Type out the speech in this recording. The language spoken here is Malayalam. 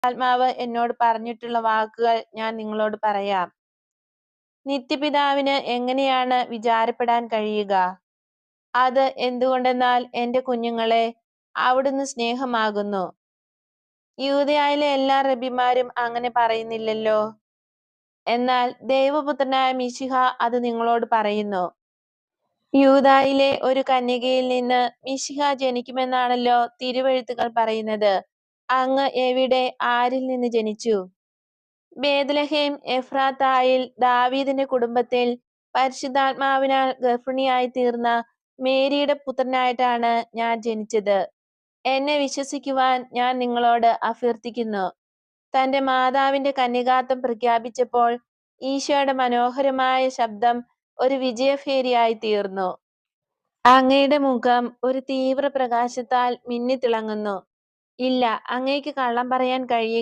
ആത്മാവ് എന്നോട് പറഞ്ഞിട്ടുള്ള വാക്കുകൾ ഞാൻ നിങ്ങളോട് പറയാം. നിത്യപിതാവിന് എങ്ങനെയാണ് വിചാരപ്പെടാൻ കഴിയുക? അത് എന്തുകൊണ്ടെന്നാൽ എന്റെ കുഞ്ഞുങ്ങളെ, അവിടുന്ന് സ്നേഹമാകുന്നു. യൂദയായിലെ എല്ലാ റബിമാരും അങ്ങനെ പറയുന്നില്ലല്ലോ. എന്നാൽ ദൈവപുത്രനായ മിശിഹ അത് നിങ്ങളോട് പറയുന്നു. യൂദായിലെ ഒരു കന്യകയിൽ നിന്ന് മിശിഹ ജനിക്കുമെന്നാണല്ലോ തിരുവെഴുത്തുകൾ പറയുന്നത്. അങ്ങ് എവിടെ, ആരിൽ നിന്ന് ജനിച്ചു? ബേത്ലഹേം എഫ്രാത്തായിൽ ദാവീദിന്റെ കുടുംബത്തിൽ പരിശുദ്ധാത്മാവിനാൽ ഗർഭിണിയായി തീർന്ന മേരിയുടെ പുത്രനായിട്ടാണ് ഞാൻ ജനിച്ചത്. എന്നെ വിശ്വസിക്കുവാൻ ഞാൻ നിങ്ങളോട് അഭ്യർത്ഥിക്കുന്നു. തന്റെ മാതാവിന്റെ കന്യകാത്വം പ്രഖ്യാപിച്ചപ്പോൾ ഈശോയുടെ മനോഹരമായ ശബ്ദം ഒരു വിജയഭേരിയായി തീർന്നു. അങ്ങയുടെ മുഖം ഒരു തീവ്ര പ്രകാശത്താൽ മിന്നിത്തിളങ്ങുന്നു. ഇല്ല, അങ്ങേക്ക് കള്ളം പറയാൻ കഴിയുക